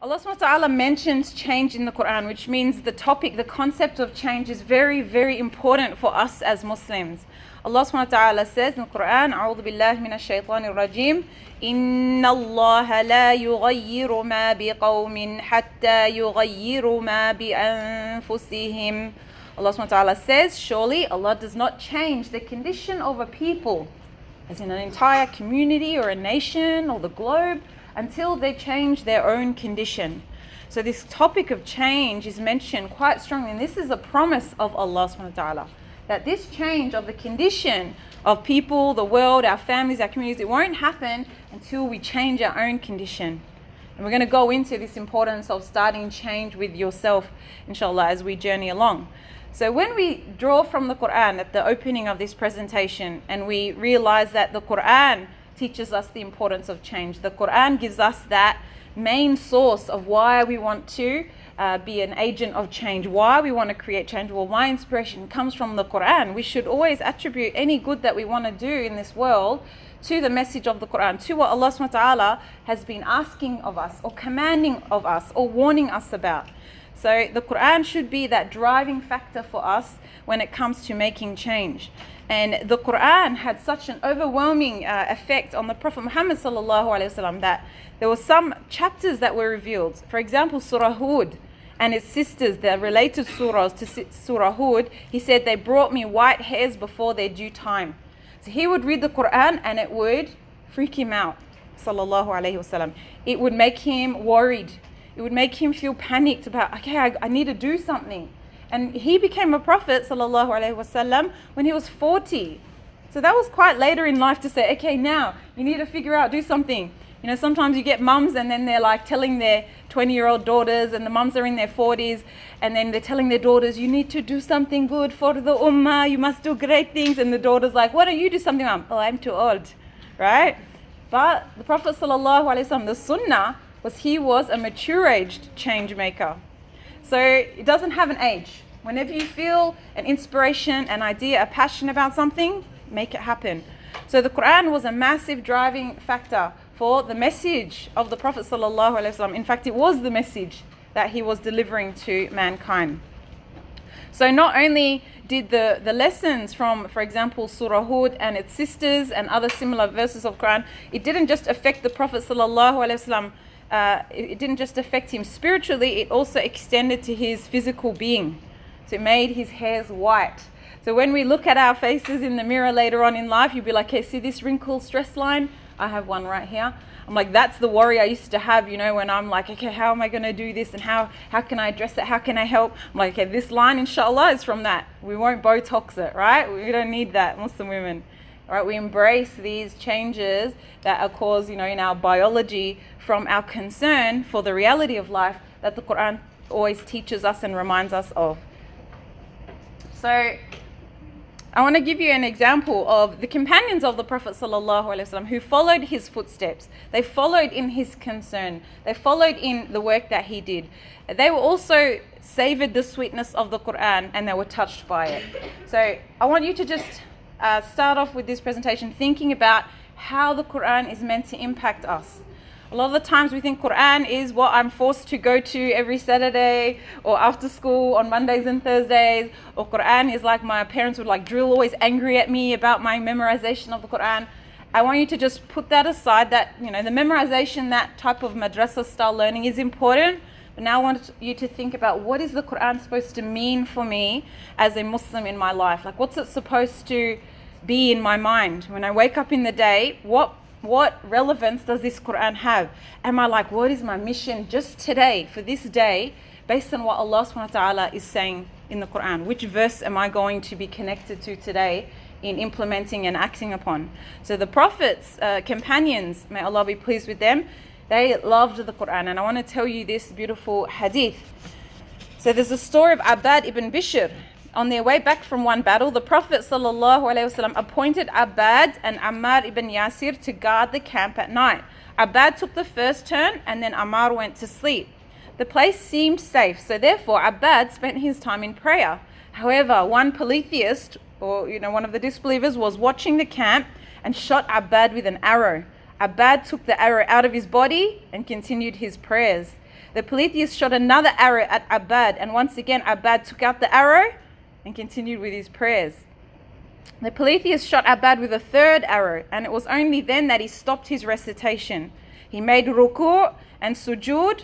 Allah subhanahu wa ta'ala mentions change in the Quran, which means the topic, the concept of change is very, very important for us as Muslims. Allah subhanahu wa ta'ala says in the Quran, أعوذ بالله من الشيطان الرجيم إن الله لا يغير ما بقوم حتى يغيروا ما بأنفسهم. Allah subhanahu wa ta'ala says, surely Allah does not change the condition of a people, as in an entire community or a nation or the globe, until they change their own condition. So this topic of change is mentioned quite strongly, and this is a promise of Allah subhanahu wa ta'ala, that this change of the condition of people, the world, our families, our communities, it won't happen until we change our own condition. And we're going to go into this importance of starting change with yourself, inshallah, as we journey along. So when we draw from the Quran at the opening of this presentation, and we realize that the Quran teaches us the importance of change, the Quran gives us that main source of why we want to be an agent of change, why we want to create change. Well, my inspiration comes from the Quran. We should always attribute any good that we want to do in this world to the message of the Quran, to what Allah subhanahu wa ta'ala has been asking of us, or commanding of us, or warning us about. So the Quran should be that driving factor for us when it comes to making change. And the Quran had such an overwhelming effect on the Prophet Muhammad sallallahu alaihi wasallam that there were some chapters that were revealed. For example, Surah Hud and its sisters, the related surahs to Surah Hud, he said they brought me white hairs before their due time. So he would read the Quran and it would freak him out, sallallahu alaihi wasallam. It would make him worried. It would make him feel panicked about, okay, I need to do something. And he became a prophet, sallallahu alaihi wasallam, when he was 40. So that was quite later in life to say, okay, now you need to figure out, do something. You know, sometimes you get mums and then they're like telling their 20-year-old daughters, and the mums are in their 40s, and then they're telling their daughters, you need to do something good for the ummah, you must do great things. And the daughter's like, why don't you do something, mum? Oh, I'm too old, right? But the Prophet sallallahu alaihi wasallam, the sunnah was he was a mature-aged change maker. So it doesn't have an age. Whenever you feel an inspiration, an idea, a passion about something, make it happen. So the Quran was a massive driving factor for the message of the Prophet sallallahu alaihi wasallam. In fact, it was the message that he was delivering to mankind. So not only did the lessons from, for example, Surah Hud and its sisters and other similar verses of Quran, it didn't just affect the Prophet sallallahu alaihi wasallam. It didn't just affect him spiritually, it also extended to his physical being. So it made his hairs white. So when we look at our faces in the mirror later on in life, you'll be like, okay, see this wrinkle stress line? I have one right here. I'm like, that's the worry I used to have, you know, when I'm like, okay, how am I going to do this? And how can I address it? How can I help? I'm like, okay, this line, inshallah, is from that. We won't Botox it, right? We don't need that, Muslim women. Right, we embrace these changes that are caused, you know, in our biology from our concern for the reality of life that the Quran always teaches us and reminds us of. So I want to give you an example of the companions of the Prophet sallallahu alaihi wasallam who followed his footsteps. They followed in his concern. They followed in the work that he did. They were also savored the sweetness of the Quran, and they were touched by it. So I want you to just start off with this presentation thinking about how the Quran is meant to impact us. A lot of the times we think Quran is what I'm forced to go to every Saturday or after school on Mondays and Thursdays, or Quran is like my parents would like drill always angry at me about my memorization of the Quran. I want you to just put that aside, that, you know, the memorization, that type of madrasa style learning is important. But now I want you to think about, what is the Quran supposed to mean for me as a Muslim in my life? Like, what's it supposed to be in my mind? When I wake up in the day, what relevance does this Quran have? Am I like, what is my mission just today, for this day, based on what Allah subhanahu wa ta'ala is saying in the Quran? Which verse am I going to be connected to today in implementing and acting upon? So the Prophet's companions, may Allah be pleased with them, they loved the Quran. And I want to tell you this beautiful hadith. So there's a story of Abbad ibn Bishr. On their way back from one battle, the Prophet ﷺ appointed Abbad and Ammar ibn Yasir to guard the camp at night. Abbad took the first turn and then Ammar went to sleep. The place seemed safe, so therefore Abbad spent his time in prayer. However, one polytheist, or one of the disbelievers, was watching the camp and shot Abbad with an arrow. Abbad took the arrow out of his body and continued his prayers. The polytheist shot another arrow at Abbad, and once again Abbad took out the arrow and continued with his prayers. The polytheist shot Abbad with a third arrow, and it was only then that he stopped his recitation. He made ruku' and sujood,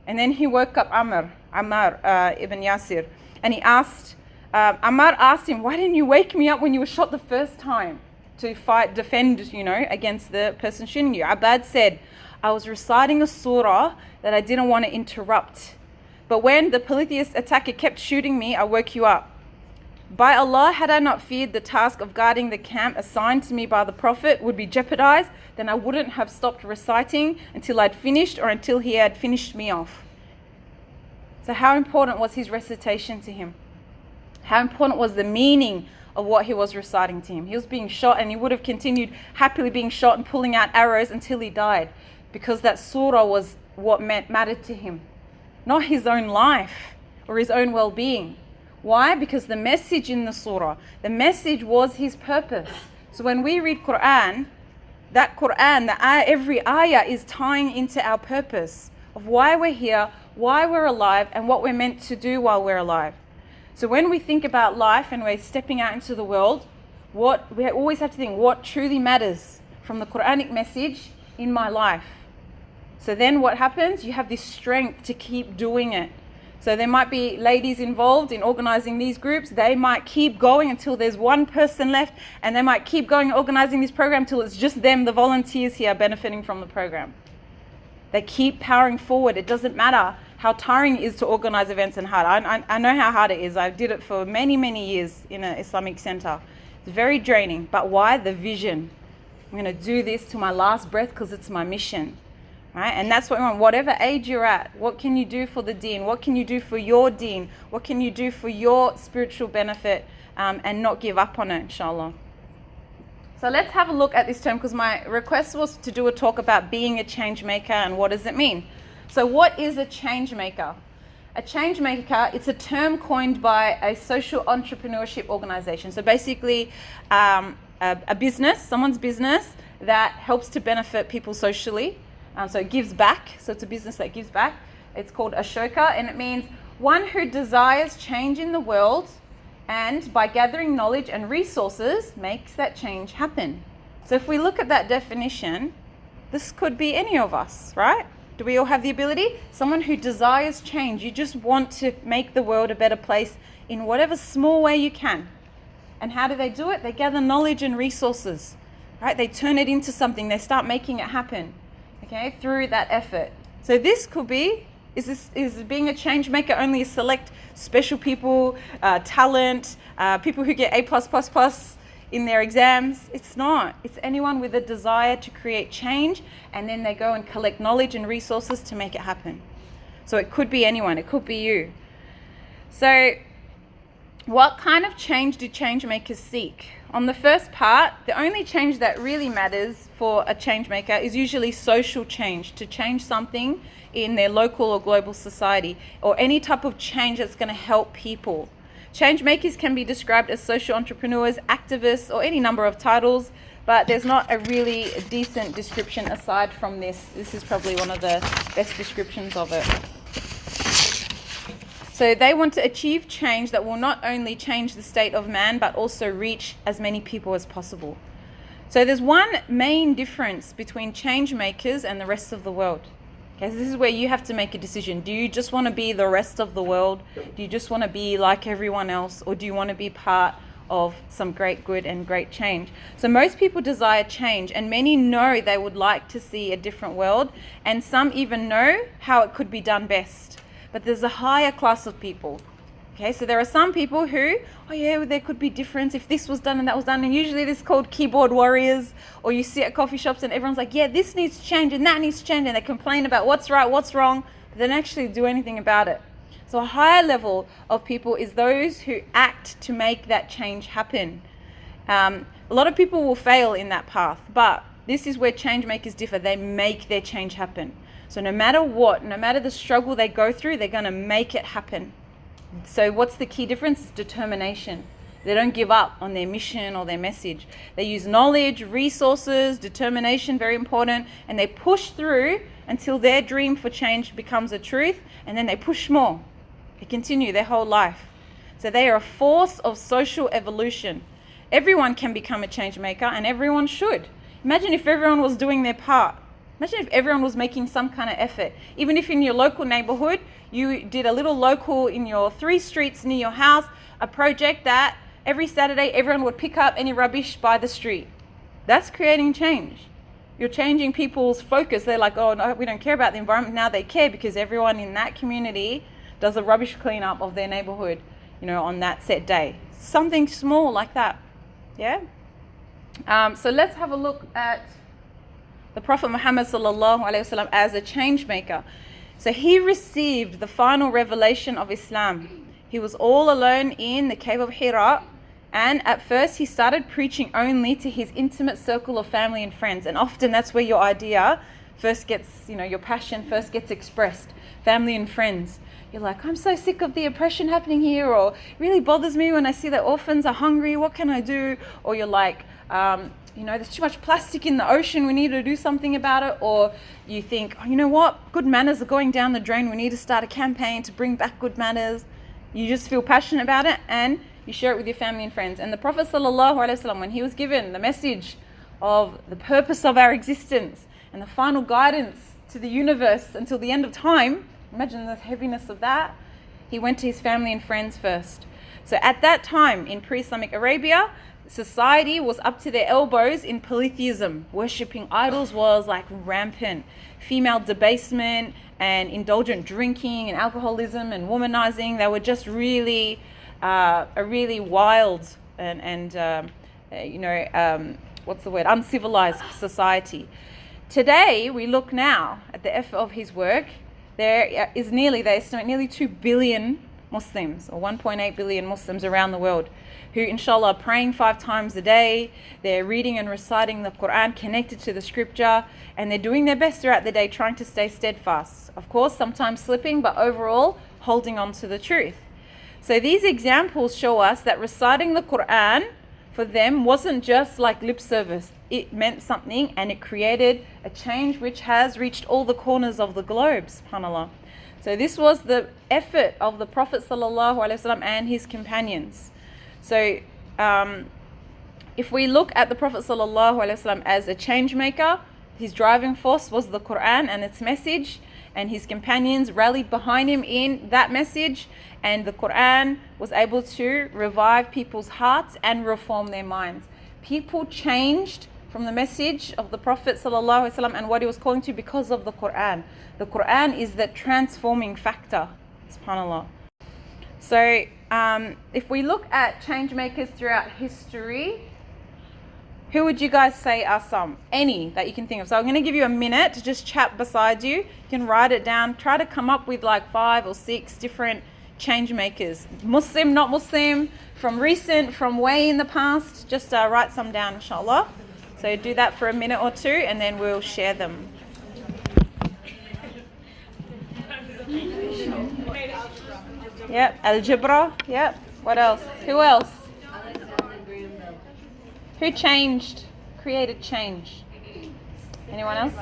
and then he woke up Ammar ibn Yasir, and he asked, Ammar asked him, why didn't you wake me up when you were shot the first time to defend, against the person shooting you? Abbad said, I was reciting a surah that I didn't want to interrupt. But when the polytheist attacker kept shooting me, I woke you up. By Allah, had I not feared the task of guarding the camp assigned to me by the Prophet would be jeopardized, then I wouldn't have stopped reciting until I'd finished or until he had finished me off. So how important was his recitation to him? How important was the meaning of what he was reciting to him? He was being shot, and he would have continued happily being shot and pulling out arrows until he died, because that surah was what mattered to him, not his own life or his own well-being. Why? Because the message in the surah, the message was his purpose. So when we read Quran, every ayah is tying into our purpose of why we're here, why we're alive, and what we're meant to do while we're alive. So when we think about life and we're stepping out into the world, we always have to think what truly matters from the Quranic message in my life. So then what happens? You have this strength to keep doing it. So there might be ladies involved in organizing these groups. They might keep going until there's one person left, and they might keep going organizing this program till it's just them, the volunteers here, benefiting from the program. They keep powering forward. It doesn't matter how tiring it is to organize events and hard. I know how hard it is. I did it for many, many years in an Islamic center. It's very draining. But why? The vision. I'm going to do this to my last breath because it's my mission. Right? And that's what we want. Whatever age you're at, what can you do for the deen? What can you do for your deen? What can you do for your spiritual benefit, and not give up on it, inshallah. So let's have a look at this term, because my request was to do a talk about being a change maker and what does it mean. So what is a change maker? A change maker, it's a term coined by a social entrepreneurship organization. So basically a business, someone's business that helps to benefit people socially. So it gives back. So it's a business that gives back. It's called Ashoka, and it means one who desires change in the world and by gathering knowledge and resources makes that change happen. So if we look at that definition, this could be any of us, right? Do we all have the ability? Someone who desires change. You just want to make the world a better place in whatever small way you can. And how do they do it? They gather knowledge and resources, right? They turn it into something. They start making it happen. Okay, through that effort. So this could be, is being a change maker only a select special people, talent, people who get A+++ in their exams? It's not. It's anyone with a desire to create change, and then they go and collect knowledge and resources to make it happen. So it could be anyone. It could be you. So what kind of change do change makers seek? On the first part, the only change that really matters for a change maker is usually social change, to change something in their local or global society, or any type of change that's going to help people. Change makers can be described as social entrepreneurs, activists, or any number of titles, but there's not a really decent description aside from this. This is probably one of the best descriptions of it. So they want to achieve change that will not only change the state of man, but also reach as many people as possible. So there's one main difference between change makers and the rest of the world. Okay, so this is where you have to make a decision. Do you just want to be the rest of the world? Do you just want to be like everyone else? Or do you want to be part of some great good and great change? So most people desire change, and many know they would like to see a different world, and some even know how it could be done best. But there's a higher class of people. Okay, so there are some people who, oh yeah, there could be difference if this was done and that was done. And usually this is called keyboard warriors, or you see at coffee shops and everyone's like, yeah, this needs to change and that needs to change. And they complain about what's right, what's wrong, but they don't actually do anything about it. So a higher level of people is those who act to make that change happen. A lot of people will fail in that path, but this is where change makers differ. They make their change happen. So no matter what, no matter the struggle they go through, they're going to make it happen. So what's the key difference? It's determination. They don't give up on their mission or their message. They use knowledge, resources, determination, very important, and they push through until their dream for change becomes a truth, and then they push more. They continue their whole life. So they are a force of social evolution. Everyone can become a change maker, and everyone should. Imagine if everyone was doing their part. Imagine if everyone was making some kind of effort. Even if in your local neighborhood, you did a little local in your 3 streets near your house, a project that every Saturday everyone would pick up any rubbish by the street. That's creating change. You're changing people's focus. They're like, oh no, we don't care about the environment. Now they care because everyone in that community does a rubbish cleanup of their neighborhood, on that set day. Something small like that. Yeah? So let's have a look at the Prophet Muhammad sallallahu alaihi wasallam as a change maker. So he received the final revelation of Islam. He was all alone in the cave of Hira, and at first he started preaching only to his intimate circle of family and friends. And often that's where your idea first gets, your passion first gets expressed. Family and friends. You're like, I'm so sick of the oppression happening here, or it really bothers me when I see that orphans are hungry, what can I do? Or you're like, there's too much plastic in the ocean, we need to do something about it. Or you think, oh, you know what, good manners are going down the drain, we need to start a campaign to bring back good manners. You just feel passionate about it and you share it with your family and friends. And the Prophet ﷺ, when he was given the message of the purpose of our existence and the final guidance to the universe until the end of time, imagine the heaviness of that, he went to his family and friends first. So at that time in pre-Islamic Arabia, society was up to their elbows in polytheism. Worshipping idols was like rampant. Female debasement and indulgent drinking and alcoholism and womanizing, they were just really a really wild and uncivilized society. Today, we look now at the effort of his work. They estimate nearly 2 billion Muslims, or 1.8 billion Muslims around the world, who inshallah are praying 5 times a day. They're reading and reciting the Quran, connected to the scripture, and they're doing their best throughout the day, trying to stay steadfast. Of course, sometimes slipping, but overall holding on to the truth. So these examples show us that reciting the Quran for them wasn't just like lip service. It meant something, and it created a change which has reached all the corners of the globe, subhanAllah. So this was the effort of the Prophet ﷺ and his companions. So if we look at the Prophet ﷺ as a change maker, his driving force was the Quran and its message, and his companions rallied behind him in that message, and the Quran was able to revive people's hearts and reform their minds. People changed from the message of the Prophet ﷺ and what he was calling to because of the Quran. The Quran is the transforming factor, subhanAllah. So if we look at change makers throughout history, who would you guys say are some? Any that you can think of. So I'm going to give you a minute to just chat beside you. You can write it down. Try to come up with like 5 or 6 different change makers. Muslim, not Muslim, from recent, from way in the past. Just write some down, inshallah. So do that for a minute or 2 and then we'll share them. Yep, algebra. Yep. What else? Who else? Who changed, created change? Anyone else?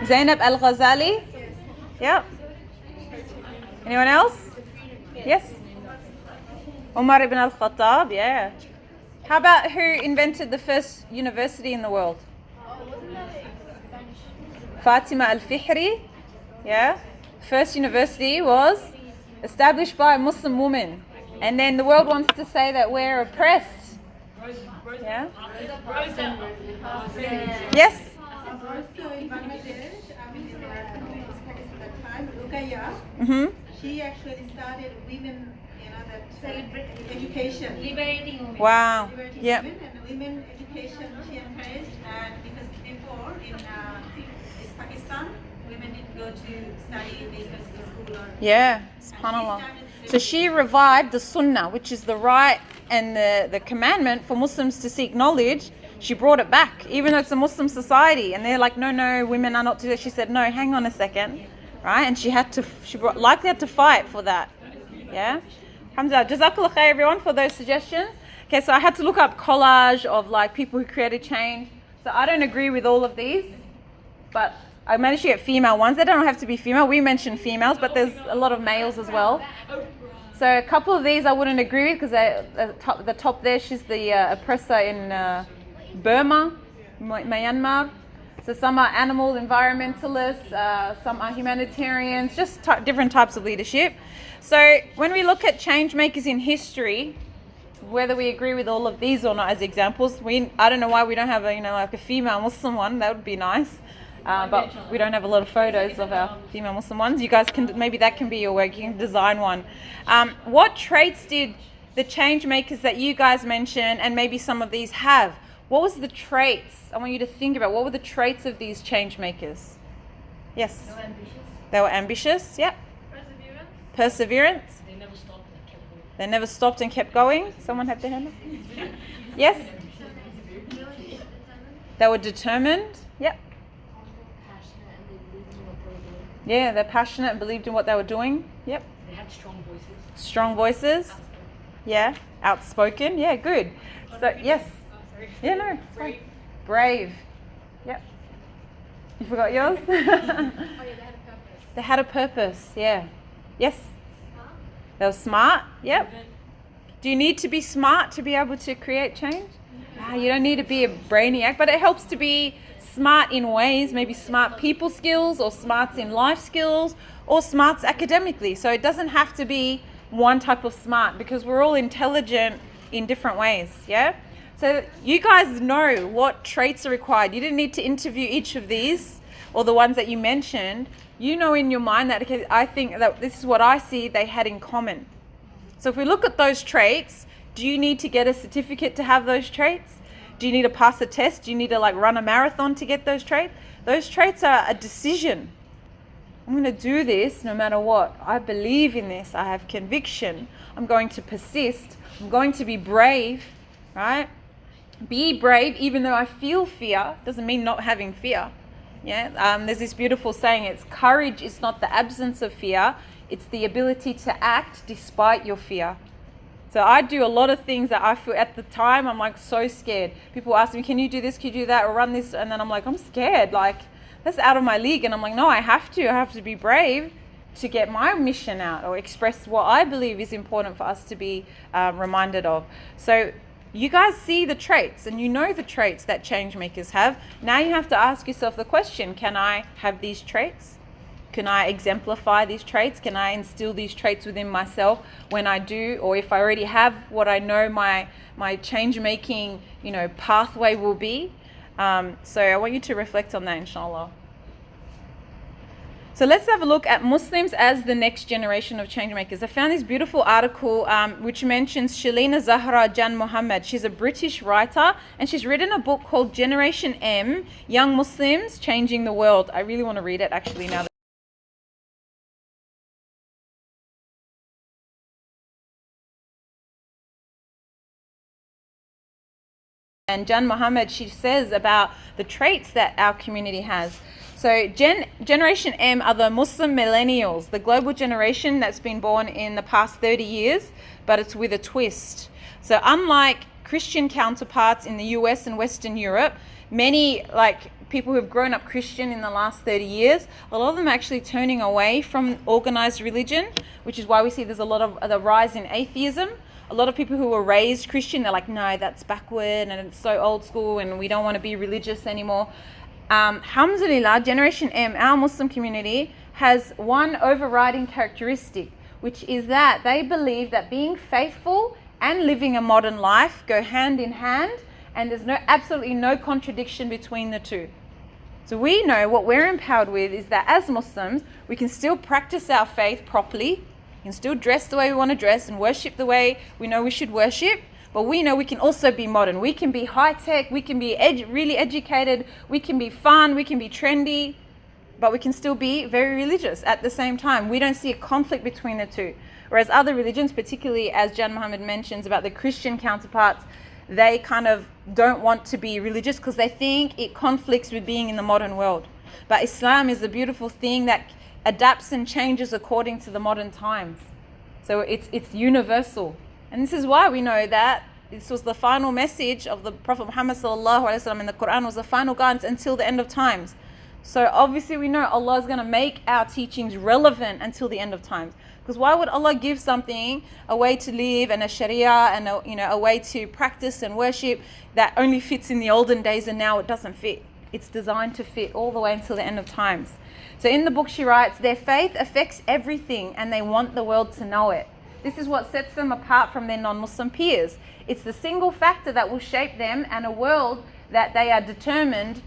Zainab al-Ghazali. Yep. Anyone else? Yes. Umar ibn al-Khattab. Yeah. How about who invented the first university in the world? Fatima al-Fihri. Yeah. First university was established by a Muslim woman. And then the world wants to say that we're oppressed. Yeah? Yes? Mm-hmm. She actually started women, education. Liberating women. Wow. Liberating Yep. women and women education she encouraged, and because before in Pakistan, women didn't go to study in the university school or Yeah. SubhanAllah. So she revived the sunnah, which is the right and the commandment for Muslims to seek knowledge. She brought it back, even though it's a Muslim society. And they're like, no, women are not to do that. She said, no, hang on a second. Right? And she likely had to fight for that. Yeah? Alhamdulillah. Jazakallah khair, everyone, for those suggestions. Okay, so I had to look up collage of like people who created change. So I don't agree with all of these. but I managed to get female ones. They don't have to be female. We mentioned females, but there's a lot of males as well. So a couple of these I wouldn't agree with because the top there, she's the oppressor in Burma, Myanmar. So some are animal environmentalists, some are humanitarians, just different types of leadership. So when we look at change makers in history, whether we agree with all of these or not as examples, I don't know why we don't have like a female Muslim one. That would be nice. But we don't have a lot of photos of our female Muslim ones. You guys can, maybe that can be your work. You can design one. What traits did the change makers that you guys mentioned and maybe some of these have? What was the traits? I want you to think about what were the traits of these change makers? Yes. They were ambitious. They were ambitious. Yep. Perseverance. They never stopped and kept going. They never stopped and kept going. Someone had their hand up? Yes. They were determined. Yep. Yeah, they're passionate and believed in what they were doing. Yep. They had strong voices. Strong voices. Yeah. Outspoken. Yeah, good. So, yes. Yeah, no. Brave. Brave. Yep. You forgot yours? Oh yeah, they had a purpose. They had a purpose. Yeah. Yes. They were smart. Yep. Do you need to be smart to be able to create change? You don't need to be a brainiac, but it helps to be smart in ways, maybe smart people skills or smarts in life skills or smarts academically. So it doesn't have to be one type of smart because we're all intelligent in different ways. Yeah. So you guys know what traits are required. You didn't need to interview each of these or the ones that you mentioned. You know in your mind that, okay, I think that this is what I see they had in common. So if we look at those traits, do you need to get a certificate to have those traits? Do you need to pass a test? Do you need to run a marathon to get those traits? Those traits are a decision. I'm going to do this no matter what. I believe in this. I have conviction. I'm going to persist. I'm going to be brave, right? Be brave even though I feel fear. Doesn't mean not having fear. Yeah. There's this beautiful saying, it's courage is not the absence of fear. It's the ability to act despite your fear. So I do a lot of things that I feel at the time, I'm so scared. People ask me, can you do this? Can you do that? Or run this? And then I'm I'm scared. That's out of my league. And I'm no, I have to be brave to get my mission out or express what I believe is important for us to be reminded of. So you guys see the traits and you know the traits that change makers have. Now you have to ask yourself the question, can I have these traits? Can I exemplify these traits? Can I instill these traits within myself when I do, or if I already have what I know my change making, pathway will be? So I want you to reflect on that, inshallah. So let's have a look at Muslims as the next generation of change makers. I found this beautiful article which mentions Shalina Zahra Jan Muhammad. She's a British writer and she's written a book called Generation M, Young Muslims Changing the World. I really want to read it actually now. And Jan Muhammad, she says about the traits that our community has. So Generation M are the Muslim millennials, the global generation that's been born in the past 30 years, but it's with a twist. So unlike Christian counterparts in the US and Western Europe, many people who have grown up Christian in the last 30 years, a lot of them are actually turning away from organized religion, which is why we see there's a lot of the rise in atheism. A lot of people who were raised Christian, they're no, that's backward and it's so old school and we don't want to be religious anymore. Alhamdulillah, Generation M, our Muslim community, has one overriding characteristic, which is that they believe that being faithful and living a modern life go hand in hand, and there's absolutely no contradiction between the two. So we know what we're empowered with is that as Muslims, we can still practice our faith properly, we can still dress the way we want to dress and worship the way we know we should worship, but we know we can also be modern. We can be high-tech, we can be really educated, we can be fun, we can be trendy, but we can still be very religious at the same time. We don't see a conflict between the two. Whereas other religions, particularly as Jan Muhammad mentions about the Christian counterparts, they kind of don't want to be religious because they think it conflicts with being in the modern world. But Islam is a beautiful thing that adapts and changes according to the modern times. So it's universal. And this is why we know that this was the final message of the Prophet Muhammad sallallahu alaihi wasallam in the Quran, was the final guidance until the end of times. So obviously we know Allah is going to make our teachings relevant until the end of times. Because why would Allah give something, a way to live and a sharia and a way to practice and worship that only fits in the olden days and now it doesn't fit? It's designed to fit all the way until the end of times. So in the book she writes, their faith affects everything and they want the world to know it. This is what sets them apart from their non-Muslim peers. It's the single factor that will shape them, and a world that they are determined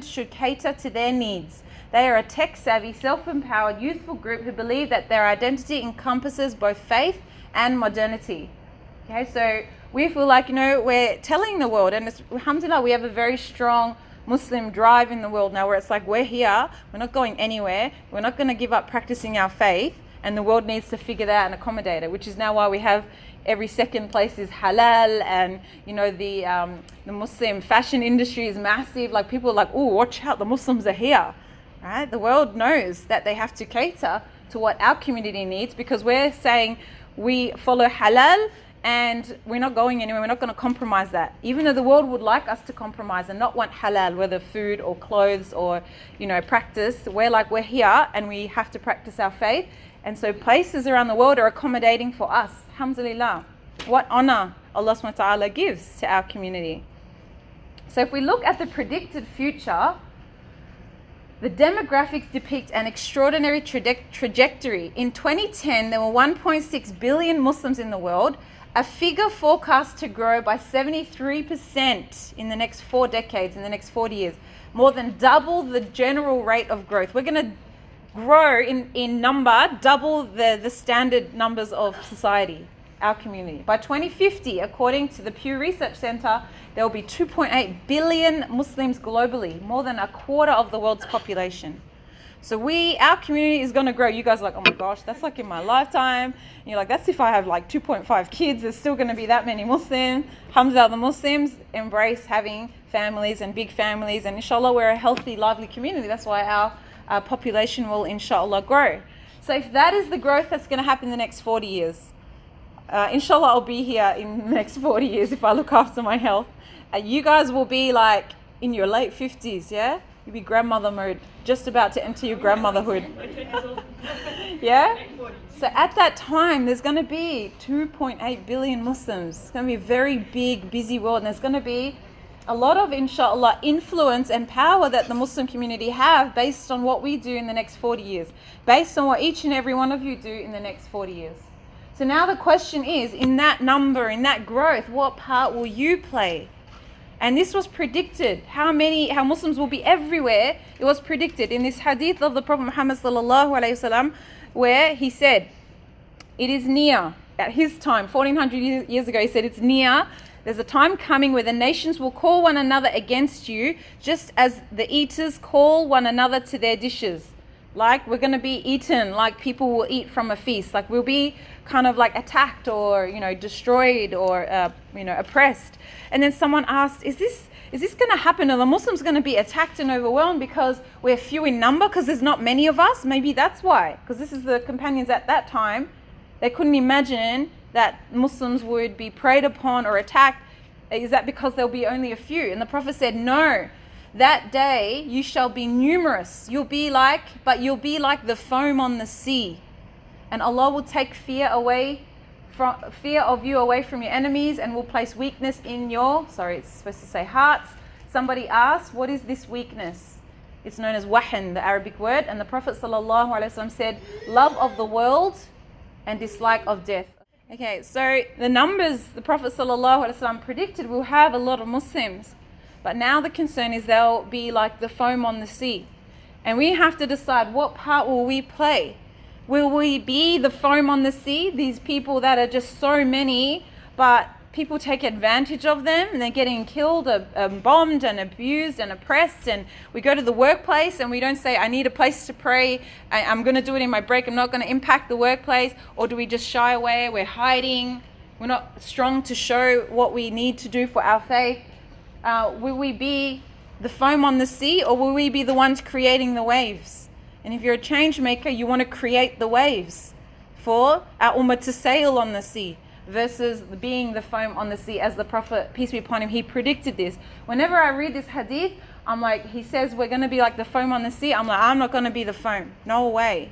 should cater to their needs. They are a tech-savvy, self-empowered, youthful group who believe that their identity encompasses both faith and modernity. Okay, so we feel like, we're telling the world, and alhamdulillah, we have a very strong Muslim drive in the world now where it's like, we're here, we're not going anywhere, we're not going to give up practicing our faith, and the world needs to figure that out and accommodate it, which is now why we have every second place is halal, and the Muslim fashion industry is massive. Like, people are like, oh, watch out, the Muslims are here, right? The world knows that they have to cater to what our community needs, because we're saying we follow halal and we're not going anywhere, we're not going to compromise that. Even though the world would like us to compromise and not want halal, whether food or clothes or practice, we're here and we have to practice our faith. And so places around the world are accommodating for us. Alhamdulillah. What honor Allah subhanahu wa ta'ala gives to our community. So if we look at the predicted future, the demographics depict an extraordinary trajectory. In 2010, there were 1.6 billion Muslims in the world, a figure forecast to grow by 73% in the next 4 decades, in the next 40 years. More than double the general rate of growth. We're going to grow in number, double the standard numbers of society, our community. By 2050, according to the Pew Research Center, there will be 2.8 billion Muslims globally, more than a quarter of the world's population. So our community is going to grow. You guys are like, oh my gosh, that's like in my lifetime. And you're like, that's if I have like 2.5 kids, there's still going to be that many Muslims. Alhamdulillah, the Muslims embrace having families and big families. And inshallah, we're a healthy, lively community. That's why our population will inshallah grow. So if that is the growth that's going to happen in the next 40 years, inshallah I'll be here in the next 40 years if I look after my health. You guys will be like in your late 50s, yeah? You'll be grandmother mode, just about to enter your grandmotherhood. Yeah? So at that time, there's going to be 2.8 billion Muslims. It's going to be a very big, busy world, and there's going to be a lot of, inshallah, influence and power that the Muslim community have based on what we do in the next 40 years, based on what each and every one of you do in the next 40 years. So now the question is, in that number, in that growth, what part will you play? And this was predicted, how Muslims will be everywhere. It was predicted in this hadith of the Prophet Muhammad sallallahu alaihi wasallam, where he said, it is near, at his time, 1400 years ago, he said, it's near. There's a time coming where the nations will call one another against you, just as the eaters call one another to their dishes. Like, we're going to be eaten, like people will eat from a feast. Like, we'll be kind of like attacked or, destroyed or, oppressed. And then someone asked, is this going to happen? Are the Muslims going to be attacked and overwhelmed because we're few in number, because there's not many of us? Maybe that's why. Because this is the companions at that time. They couldn't imagine that Muslims would be preyed upon or attacked. Is that because there'll be only a few? And the Prophet said, no, that day you shall be numerous. You'll be like the foam on the sea. And Allah will take fear of you away from your enemies, and will place weakness in your, it's supposed to say hearts. Somebody asked, what is this weakness? It's known as wahan, the Arabic word. And the Prophet ﷺ said, love of the world and dislike of death. Okay, so the numbers the Prophet ﷺ predicted will have a lot of Muslims. But now the concern is they'll be like the foam on the sea. And we have to decide, what part will we play? Will we be the foam on the sea? These people that are just so many, but people take advantage of them and they're getting killed, bombed and abused and oppressed. And we go to the workplace and we don't say, I need a place to pray. I'm going to do it in my break. I'm not going to impact the workplace. Or do we just shy away? We're hiding. We're not strong to show what we need to do for our faith. Will we be the foam on the sea, or will we be the ones creating the waves? And if you're a change maker, you want to create the waves for our ummah to sail on the sea, versus being the foam on the sea, as the Prophet, peace be upon him, he predicted this. Whenever I read this hadith, I'm like, he says we're going to be like the foam on the sea. I'm like, I'm not going to be the foam. No way.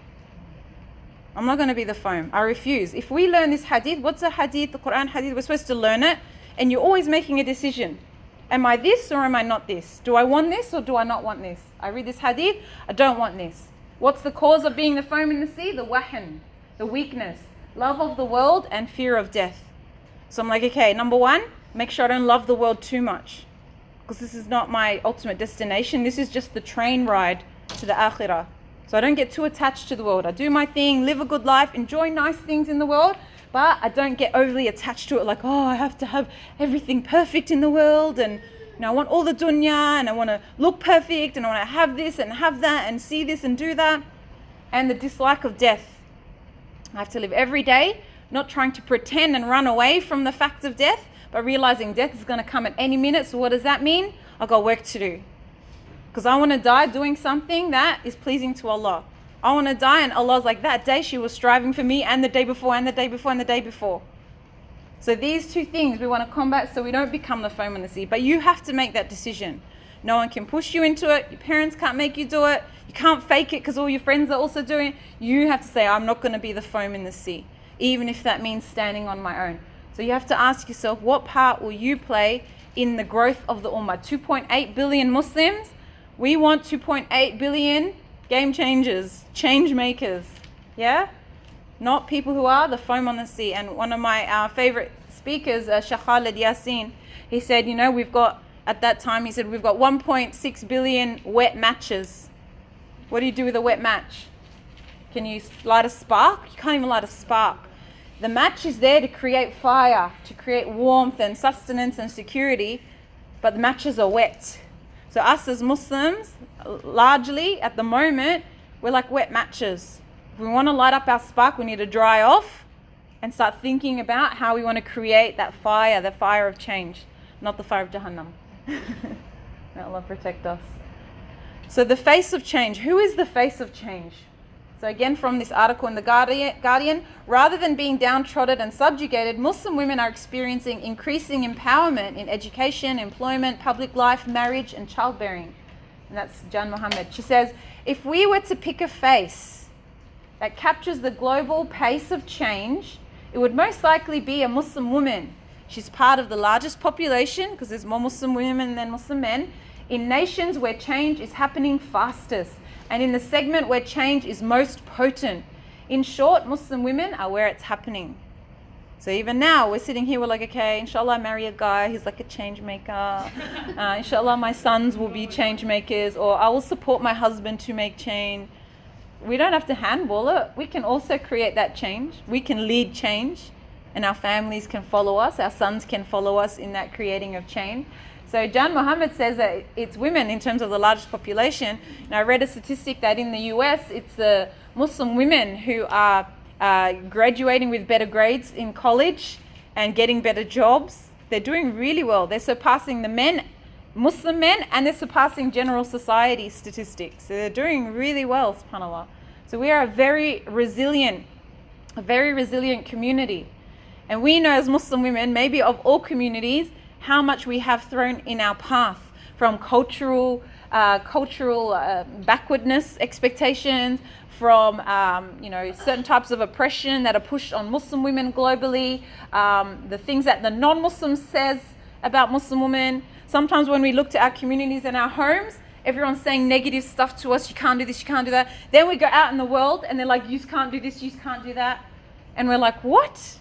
I'm not going to be the foam. I refuse. If we learn this hadith, what's a hadith, the Quran hadith? We're supposed to learn it. And you're always making a decision. Am I this or am I not this? Do I want this or do I not want this? I read this hadith, I don't want this. What's the cause of being the foam in the sea? The wahn, the weakness, love of the world and fear of death. So I'm like, okay, number one, make sure I don't love the world too much. Because this is not my ultimate destination. This is just the train ride to the akhirah. So I don't get too attached to the world. I do my thing, live a good life, enjoy nice things in the world, but I don't get overly attached to it like, oh, I have to have everything perfect in the world, and I want all the dunya, and I want to look perfect, and I want to have this and have that and see this and do that. And the dislike of death. I have to live every day, not trying to pretend and run away from the fact of death, but realizing death is going to come at any minute. So what does that mean? I've got work to do. Because I want to die doing something that is pleasing to Allah. I want to die, and Allah's like, that day she was striving for me, and the day before, and the day before, and the day before. So these two things we want to combat so we don't become the foam on the sea. But you have to make that decision. No one can push you into it. Your parents can't make you do it. You can't fake it because all your friends are also doing it. You have to say, I'm not going to be the foam in the sea, even if that means standing on my own. So you have to ask yourself, what part will you play in the growth of the ummah? 2.8 billion Muslims. We want 2.8 billion game changers, change makers. Yeah? Not people who are the foam on the sea. And one of my favorite speakers, Sheikh Khalid Yasin, he said, we've got, at that time, he said, we've got 1.6 billion wet matches. What do you do with a wet match? Can you light a spark? You can't even light a spark. The match is there to create fire, to create warmth and sustenance and security, but the matches are wet. So us as Muslims, largely at the moment, we're like wet matches. If we want to light up our spark, we need to dry off and start thinking about how we want to create that fire, the fire of change, not the fire of Jahannam. May Allah protect us. So the face of change. Who is the face of change? So again, from this article in The Guardian, rather than being downtrodden and subjugated, Muslim women are experiencing increasing empowerment in education, employment, public life, marriage, and childbearing. And that's Jan Mohammed. She says, if we were to pick a face that captures the global pace of change, it would most likely be a Muslim woman. She's part of the largest population, because there's more Muslim women than Muslim men, in nations where change is happening fastest, and in the segment where change is most potent. In short, Muslim women are where it's happening. So even now, we're sitting here, we're like, okay, inshallah, I marry a guy who's like a change maker. Inshallah, my sons will be change makers, or I will support my husband to make change. We don't have to handball it. We can also create that change. We can lead change, and our families can follow us. Our sons can follow us in that creating of change. So Jan Mohammed says that it's women in terms of the largest population. And I read a statistic that in the US, it's the Muslim women who are graduating with better grades in college and getting better jobs. They're doing really well. They're surpassing the men, Muslim men, and they're surpassing general society statistics. So they're doing really well, subhanAllah. So we are a very resilient community. And we know as Muslim women, maybe of all communities, how much we have thrown in our path from cultural backwardness expectations, from certain types of oppression that are pushed on Muslim women globally, the things that the non-Muslim says about Muslim women. Sometimes when we look to our communities and our homes, everyone's saying negative stuff to us. You can't do this, you can't do that. Then we go out in the world and they're like, you can't do this, you can't do that. And we're like, what?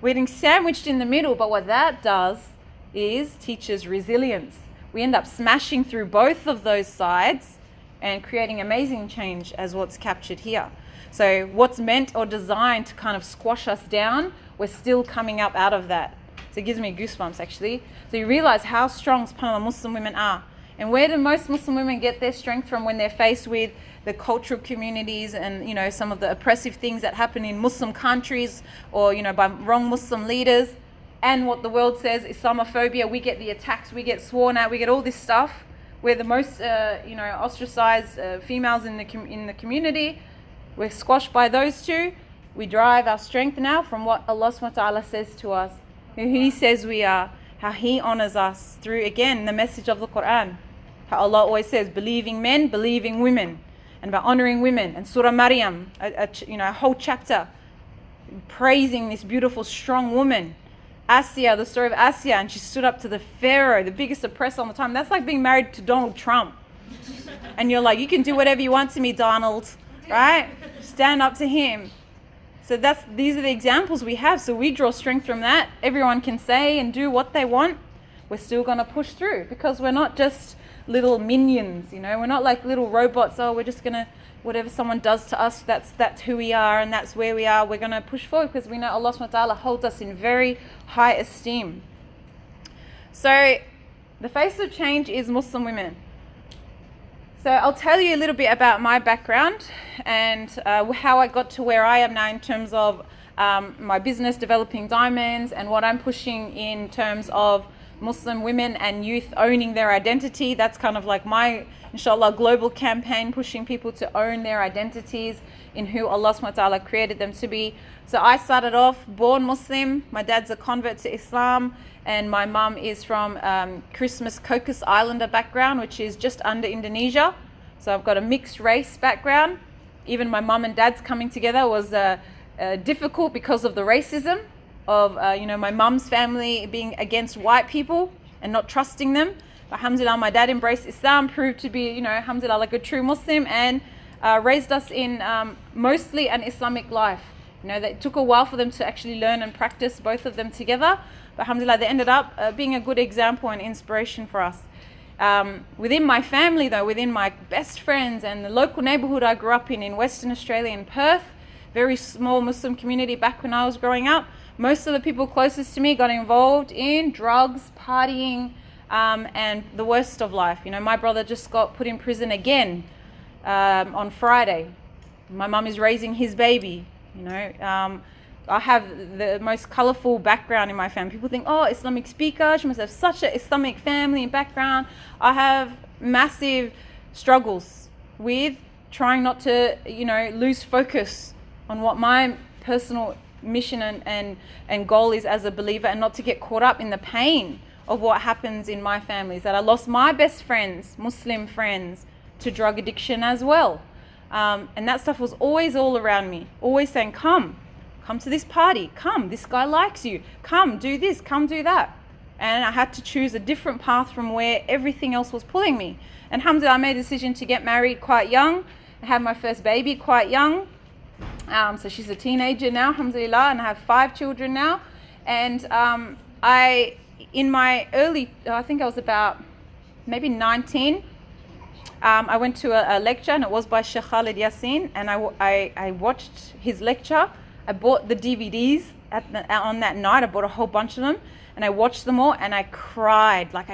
We're getting sandwiched in the middle. But what that does is teaches resilience. We end up smashing through both of those sides and creating amazing change as what's captured here. So what's meant or designed to kind of squash us down, we're still coming up out of that. So it gives me goosebumps actually. So you realize how strong, subhanAllah, Muslim women are. And where do most Muslim women get their strength from when they're faced with the cultural communities and some of the oppressive things that happen in Muslim countries or by wrong Muslim leaders? And what the world says, Islamophobia, we get the attacks, we get sworn at, we get all this stuff. We're the most, ostracized females in the community. We're squashed by those two. We derive our strength now from what Allah subhanahu wa ta'ala says to us, who He says we are, how He honors us through, again, the message of the Quran, How Allah always says, believing men, believing women, and about honoring women. And Surah Maryam, a whole chapter praising this beautiful, strong woman. Asya, the story of Asya, and she stood up to the Pharaoh, the biggest oppressor on the time. That's like being married to Donald Trump. And you're like, you can do whatever you want to me, Donald, right? Stand up to him. So these are the examples we have. So we draw strength from that. Everyone can say and do what they want. We're still going to push through because we're not just little minions, we're not like little robots. Oh, we're just going to, whatever someone does to us, that's who we are and that's where we are. We're going to push forward because we know Allah subhanahu wa ta'ala holds us in very high esteem. So the face of change is Muslim women. So I'll tell you a little bit about my background and how I got to where I am now in terms of my business, developing diamonds, and what I'm pushing in terms of Muslim women and youth owning their identity. That's kind of like my, inshallah, global campaign, pushing people to own their identities in who Allah subhanahu wa ta'ala created them to be. So I started off born Muslim. My dad's a convert to Islam, and my mum is from Christmas Cocos Islander background, which is just under Indonesia. So I've got a mixed race background. Even my mum and dad's coming together was difficult because of the racism of my mum's family being against white people and not trusting them. But alhamdulillah, my dad embraced Islam, proved to be, alhamdulillah, like a true Muslim, and raised us in mostly an Islamic life. It took a while for them to actually learn and practice both of them together. But alhamdulillah, they ended up being a good example and inspiration for us. Within my family, though, within my best friends and the local neighborhood I grew up in Western Australia, in Perth, very small Muslim community back when I was growing up, most of the people closest to me got involved in drugs, partying, and the worst of life. My brother just got put in prison again on Friday. My mum is raising his baby. I have the most colorful background in my family. People think, oh, Islamic speaker, she must have such an Islamic family and background. I have massive struggles with trying not to, lose focus on what my personal mission and goal is as a believer, and not to get caught up in the pain of what happens in my family. Is that I lost my best friends, Muslim friends, to drug addiction as well. And that stuff was always all around me, always saying, come to this party, come, this guy likes you, come do this, come do that. And I had to choose a different path from where everything else was pulling me. And alhamdulillah, I made a decision to get married quite young. I had my first baby quite young. So she's a teenager now, alhamdulillah, and I have 5 children now. And in my early, I think I was about maybe 19, I went to a lecture, and it was by Sheikh Khalid Yassin, and I watched his lecture. I bought the DVDs on that night. I bought a whole bunch of them, and I watched them all, and I cried like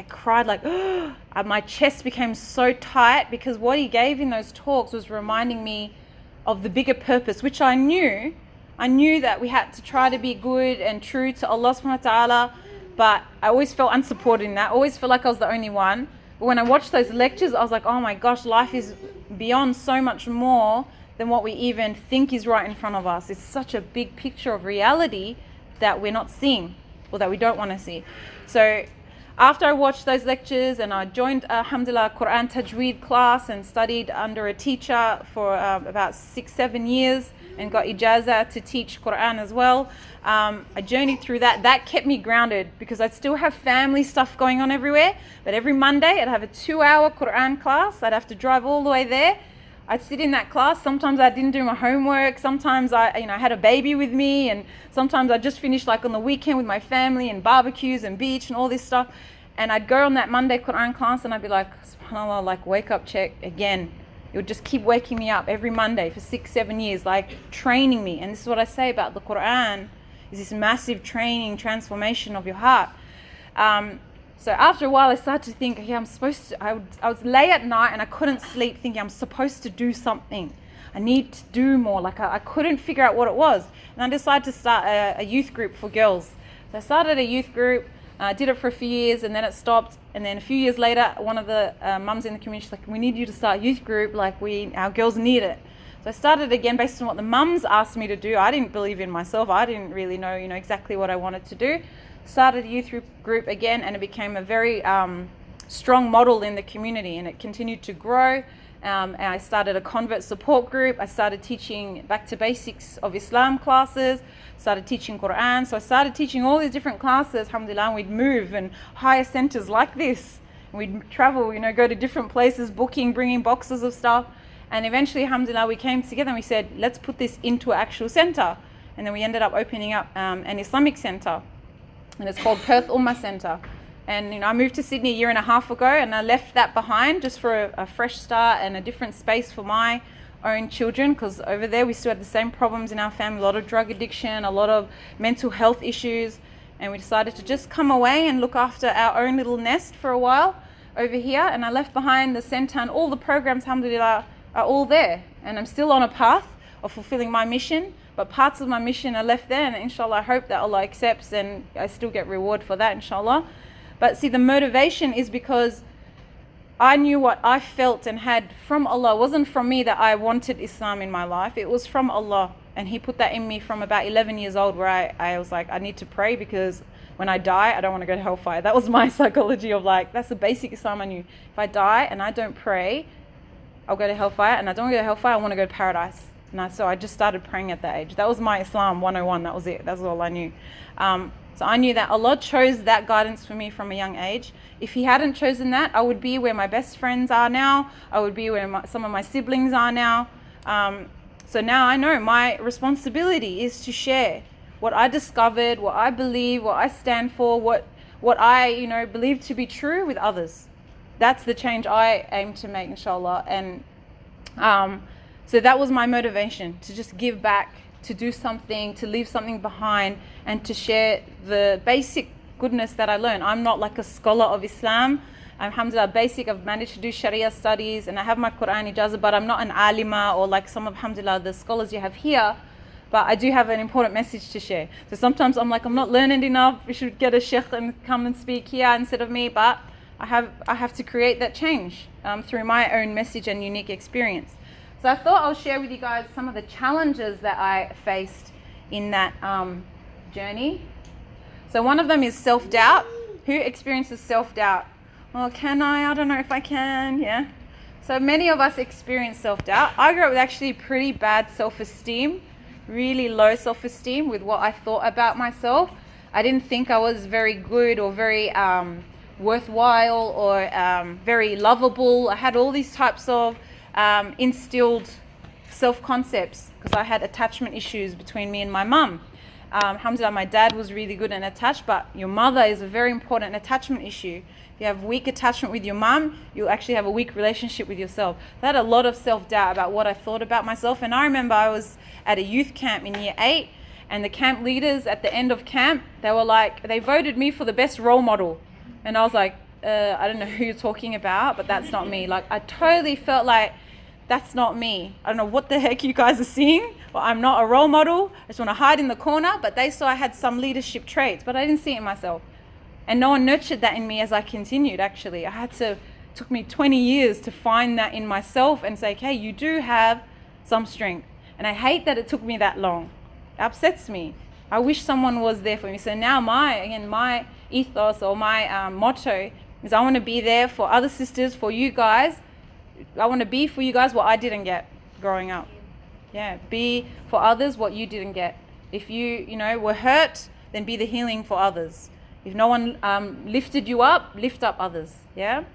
my chest became so tight, because what he gave in those talks was reminding me of the bigger purpose, which I knew that we had to try to be good and true to Allah subhanahu wa ta'ala, but I always felt unsupported in that. I always felt like I was the only one. But when I watched those lectures, I was like, oh my gosh, life is beyond so much more than what we even think is right in front of us. It's such a big picture of reality that we're not seeing, or that we don't want to see. So after I watched those lectures, and I joined alhamdulillah Quran Tajweed class and studied under a teacher for about 6-7 years, and got ijazah to teach Quran as well. I journeyed through that. That kept me grounded, because I'd still have family stuff going on everywhere. But every Monday I'd have a 2-hour Quran class. I'd have to drive all the way there. I'd sit in that class. Sometimes I didn't do my homework. Sometimes I had a baby with me, and sometimes I just finished like on the weekend with my family and barbecues and beach and all this stuff. And I'd go on that Monday Quran class, and I'd be like, subhanAllah, like wake up check again. It would just keep waking me up every Monday for 6-7 years, like training me. And this is what I say about the Quran, is this massive training, transformation of your heart. So after a while, I started to think, okay, I would lay at night and I couldn't sleep, thinking I'm supposed to do something. I need to do more. Like I couldn't figure out what it was. And I decided to start a youth group for girls. So I started a youth group, did it for a few years, and then it stopped. And then a few years later, one of the mums in the community, she's like, we need you to start a youth group. Like our girls need it. So I started again based on what the mums asked me to do. I didn't believe in myself. I didn't really know, exactly what I wanted to do. Started a youth group again, and it became a very strong model in the community, and it continued to grow. And I started a convert support group. I started teaching back to basics of Islam classes, started teaching Quran. So I started teaching all these different classes, alhamdulillah, and we'd move and hire centers like this. And we'd travel, go to different places, bringing boxes of stuff. And eventually, alhamdulillah, we came together and we said, let's put this into an actual center. And then we ended up opening up an Islamic center. And it's called Perth Ummah Center. And I moved to Sydney a year and a half ago, and I left that behind just for a fresh start and a different space for my own children, because over there we still had the same problems in our family, a lot of drug addiction, a lot of mental health issues, and we decided to just come away and look after our own little nest for a while over here. And I left behind the center, and all the programs, alhamdulillah, are all there, and I'm still on a path of fulfilling my mission, but parts of my mission are left there, and inshallah I hope that Allah accepts and I still get reward for that, inshallah. But see, the motivation is because I knew what I felt and had from Allah. It wasn't from me that I wanted Islam in my life. It was from Allah. And He put that in me from about 11 years old, where I was like, I need to pray, because when I die, I don't want to go to hellfire. That was my psychology of like, that's the basic Islam I knew. If I die and I don't pray, I'll go to hellfire. And I don't want to go to hellfire, I want to go to paradise. So I just started praying at that age. That was my Islam 101. That was it. That's all I knew. So I knew that Allah chose that guidance for me from a young age. If He hadn't chosen that, I would be where my best friends are now. I would be where some of my siblings are now. So now I know my responsibility is to share what I discovered, what I believe, what I stand for, what I believe to be true with others. That's the change I aim to make, inshallah. And so that was my motivation, to just give back, to do something, to leave something behind, and to share the basic goodness that I learned. I'm not like a scholar of Islam. Alhamdulillah, basic, I've managed to do Sharia studies and I have my Quran ijazah, but I'm not an alima or like some of, alhamdulillah, the scholars you have here. But I do have an important message to share. So sometimes I'm like, I'm not learned enough. We should get a sheikh and come and speak here instead of me. But I have to create that change through my own message and unique experience. So I thought I'll share with you guys some of the challenges that I faced in that journey. So one of them is self-doubt. Who experiences self-doubt? Well, can I? I don't know if I can. Yeah. So many of us experience self-doubt. I grew up with actually pretty bad self-esteem, really low self-esteem with what I thought about myself. I didn't think I was very good or very worthwhile or very lovable. I had all these types of instilled self-concepts because I had attachment issues between me and my mum. Alhamdulillah, my dad was really good and attached, but your mother is a very important attachment issue. If you have weak attachment with your mum, you'll actually have a weak relationship with yourself. I had a lot of self-doubt about what I thought about myself. And I remember I was at a youth camp in year 8, and the camp leaders at the end of camp, they were like, they voted me for the best role model. And I was like, I don't know who you're talking about, but that's not me. Like, I totally felt like, that's not me. I don't know what the heck you guys are seeing. Well, I'm not a role model. I just want to hide in the corner. But they saw I had some leadership traits, but I didn't see it in myself. And no one nurtured that in me as I continued, actually. It took me 20 years to find that in myself and say, okay, you do have some strength. And I hate that it took me that long. It upsets me. I wish someone was there for me. So now my ethos or my motto is I want to be there for other sisters, for you guys. I want to be for you guys what I didn't get growing up. Yeah, be for others what you didn't get. If you were hurt, then be the healing for others. If no one lifted you up, lift up others. Yeah.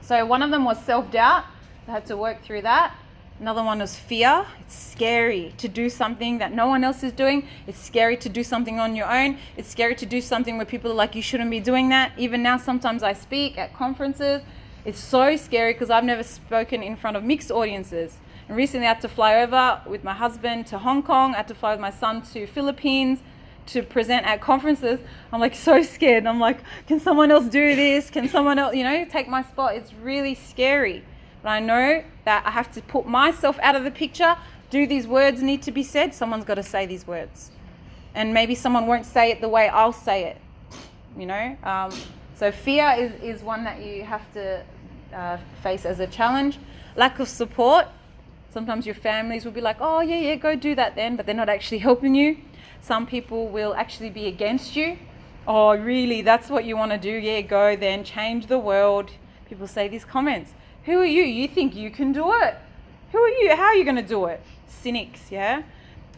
So one of them was self-doubt. I had to work through that. Another one was fear. It's scary to do something that no one else is doing. It's scary to do something on your own. It's scary to do something where people are like, you shouldn't be doing that. Even now, sometimes I speak at conferences. It's so scary because I've never spoken in front of mixed audiences. And recently I had to fly over with my husband to Hong Kong. I had to fly with my son to Philippines to present at conferences. I'm like so scared. I'm like, can someone else do this? Can someone else, take my spot? It's really scary. But I know that I have to put myself out of the picture. Do these words need to be said? Someone's got to say these words. And maybe someone won't say it the way I'll say it, So fear is one that you have to face as a challenge. Lack of support. Sometimes your families will be like, oh, yeah, go do that then, but they're not actually helping you. Some people will actually be against you Oh, really? That's what you want to do? Yeah, go then. Change the world. People say these comments. Who are you? You think you can do it? Who are you? How are you going to do it? Cynics, yeah?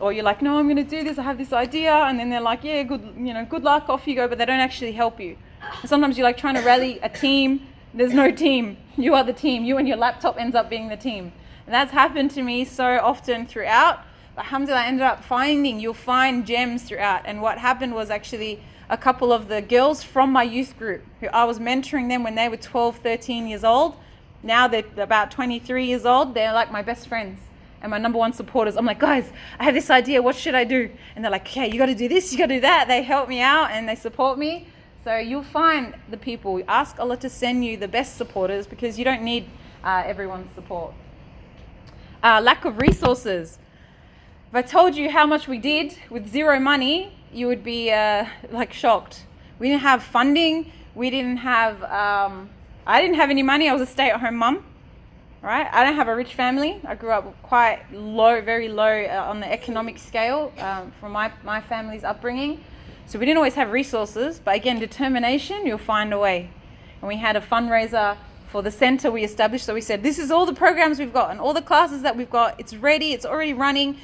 Or you're like, no, I'm going to do this. I have this idea. And then they're like, yeah, good luck. Off you go. But they don't actually help you. And sometimes you're like trying to rally a team. There's no team. You are the team. You and your laptop ends up being the team. And that's happened to me so often throughout. But alhamdulillah, I ended up you'll find gems throughout. And what happened was actually a couple of the girls from my youth group, who I was mentoring them when they were 12, 13 years old. Now they're about 23 years old. They're like my best friends and my number one supporters. I'm like, guys, I have this idea. What should I do? And they're like, okay, you got to do this, you got to do that. They help me out and they support me. So you'll find the people. Ask Allah to send you the best supporters, because you don't need everyone's support. Lack of resources. If I told you how much we did with zero money, you would be like shocked. We didn't have funding. We didn't have, I didn't have any money. I was a stay-at-home mum, right? I don't have a rich family. I grew up quite low, very low on the economic scale from my family's upbringing. So we didn't always have resources, but again, determination, you'll find a way. And we had a fundraiser for the center we established. So we said, this is all the programs we've got and all the classes that we've got. It's ready. It's already running.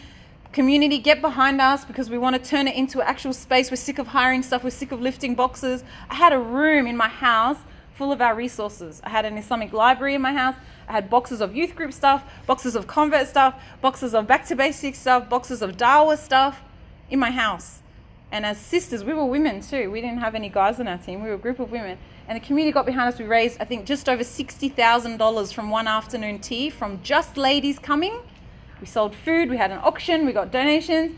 Community, get behind us, because we want to turn it into an actual space. We're sick of hiring stuff. We're sick of lifting boxes. I had a room in my house full of our resources. I had an Islamic library in my house. I had boxes of youth group stuff, boxes of convert stuff, boxes of back to basics stuff, boxes of dawah stuff in my house. And as sisters, we were women too. We didn't have any guys on our team. We were a group of women. And the community got behind us. We raised, I think, just over $60,000 from one afternoon tea from just ladies coming. We sold food. We had an auction. We got donations.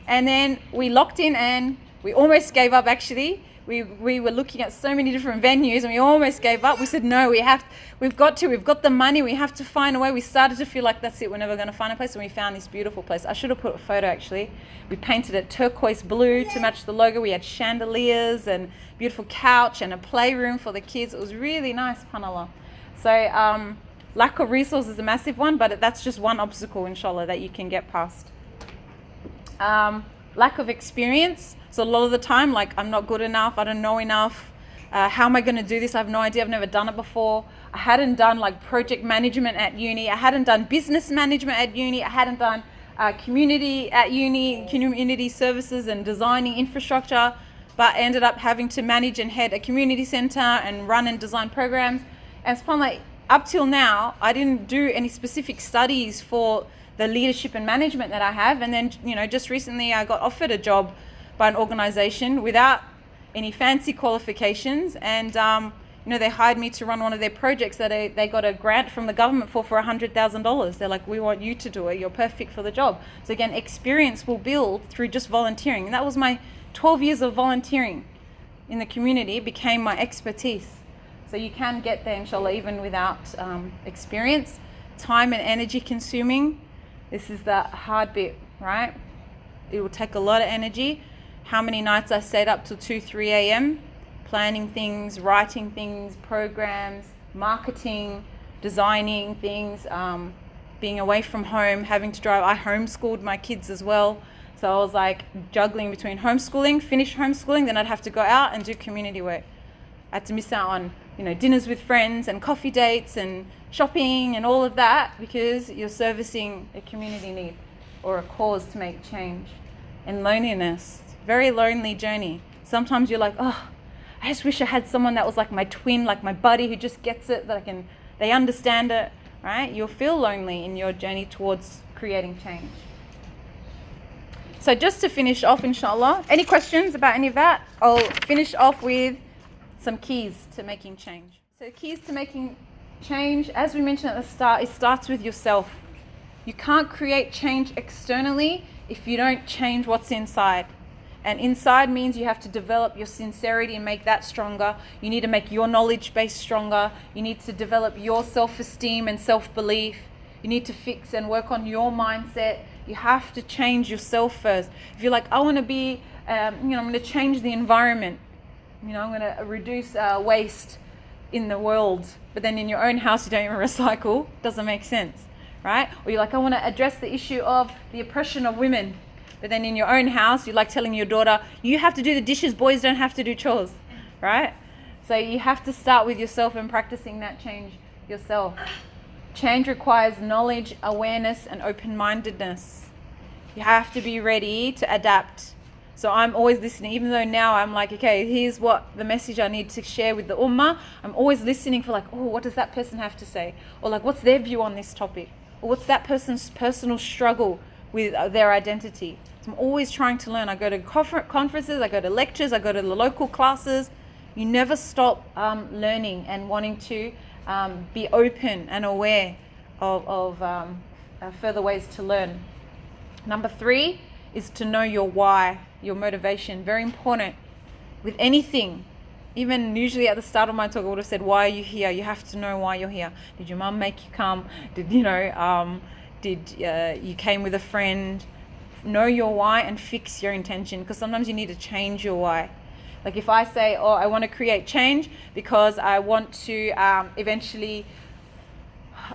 And then we locked in and we almost gave up, actually. We were looking at so many different venues and we almost gave up. We said, no, we've got the money. We have to find a way. We started to feel like that's it. We're never going to find a place. And we found this beautiful place. I should have put a photo, actually. We painted it turquoise blue to match the logo. We had chandeliers and beautiful couch and a playroom for the kids. It was really nice, subhanAllah. So lack of resources is a massive one, but that's just one obstacle, inshallah, that you can get past. Lack of experience. So a lot of the time, like, I'm not good enough, I don't know enough. How am I going to do this? I have no idea. I've never done it before. I hadn't done like project management at uni. I hadn't done business management at uni. I hadn't done community at uni, community services and designing infrastructure, but I ended up having to manage and head a community center and run and design programs. And subhanAllah, up till now, I didn't do any specific studies for the leadership and management that I have. And then, just recently I got offered a job by an organization without any fancy qualifications. And, they hired me to run one of their projects that they got a grant from the government for $100,000. They're like, we want you to do it. You're perfect for the job. So again, experience will build through just volunteering. And that was my 12 years of volunteering in the community became my expertise. So you can get there, inshallah, even without experience. Time and energy consuming. This is the hard bit, right? It will take a lot of energy. How many nights I stayed up till 2, 3 a.m. planning things, writing things, programs, marketing, designing things, being away from home, having to drive. I homeschooled my kids as well. So I was like juggling between homeschooling, finish homeschooling, then I'd have to go out and do community work. I had to miss out on, dinners with friends and coffee dates and shopping and all of that, because you're servicing a community need or a cause to make change. And loneliness, very lonely journey. Sometimes you're like, oh, I just wish I had someone that was like my twin, like my buddy who just gets it, that they understand it, right? You'll feel lonely in your journey towards creating change. So just to finish off, inshallah, any questions about any of that? I'll finish off with some keys to making change. So keys to making change, as we mentioned at the start, it starts with yourself. You can't create change externally if you don't change what's inside. And inside means you have to develop your sincerity and make that stronger. You need to make your knowledge base stronger. You need to develop your self-esteem and self-belief. You need to fix and work on your mindset. You have to change yourself first. If you're like, I want to be, I'm going to change the environment. I'm going to reduce waste in the world. But then in your own house, you don't even recycle. Doesn't make sense, right? Or you're like, I want to address the issue of the oppression of women. But then in your own house, you like telling your daughter, you have to do the dishes, boys don't have to do chores, right? So you have to start with yourself and practicing that change yourself. Change requires knowledge, awareness, and open-mindedness. You have to be ready to adapt. So I'm always listening, even though now I'm like, okay, here's what the message I need to share with the ummah. I'm always listening for like, oh, what does that person have to say? Or like, what's their view on this topic? Or what's that person's personal struggle with their identity? So I'm always trying to learn. I go to conferences, I go to lectures, I go to the local classes. You never stop learning and wanting to be open and aware of further ways to learn. Number 3 is to know your why, your motivation. Very important with anything. Even usually at the start of my talk, I would have said, why are you here? You have to know why you're here. Did your mum make you come? Did you came with a friend? Know your why and fix your intention, because sometimes you need to change your why. Like if I say, oh, I want to create change because I want to eventually,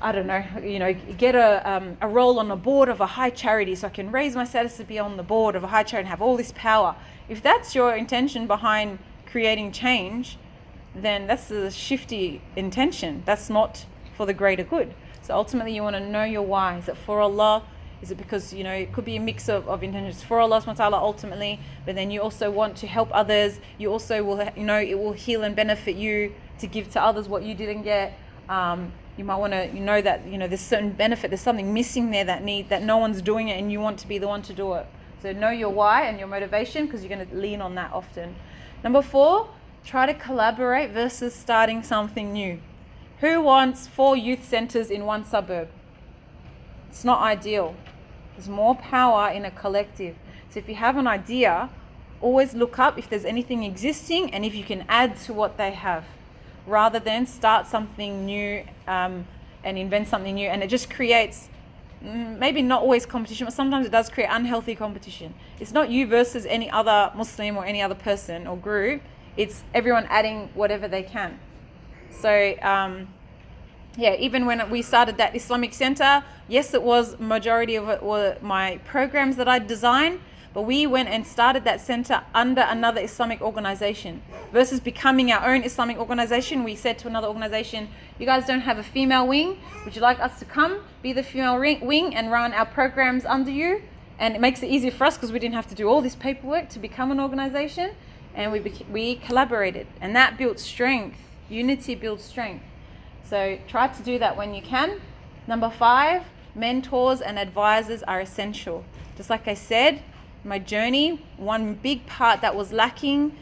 I don't know, get a role on a board of a high charity so I can raise my status to be on the board of a high charity and have all this power. If that's your intention behind creating change, then that's a shifty intention. That's not for the greater good. So ultimately you want to know your why. Is it for Allah? Is it because, it could be a mix of intentions for Allah subhanahu wa ta'ala ultimately, but then you also want to help others. You also will, it will heal and benefit you to give to others what you didn't get. You might want to, that, there's certain benefit, there's something missing there that no one's doing it and you want to be the one to do it. So know your why and your motivation, because you're going to lean on that often. Number 4, try to collaborate versus starting something new. Who wants 4 youth centers in one suburb? It's not ideal. There's more power in a collective. So if you have an idea, always look up if there's anything existing and if you can add to what they have, rather than start something new and invent something new. And it just creates, maybe not always competition, but sometimes it does create unhealthy competition. It's not you versus any other Muslim or any other person or group. It's everyone adding whatever they can. So even when we started that Islamic Center, yes, it was majority of it were my programs that I designed, but we went and started that center under another Islamic organization. Versus becoming our own Islamic organization, we said to another organization, you guys don't have a female wing. Would you like us to come be the female wing and run our programs under you? And it makes it easier for us because we didn't have to do all this paperwork to become an organization. And we collaborated, and that built strength. Unity builds strength. So try to do that when you can. Number 5, mentors and advisors are essential. Just like I said, my journey, one big part that was lacking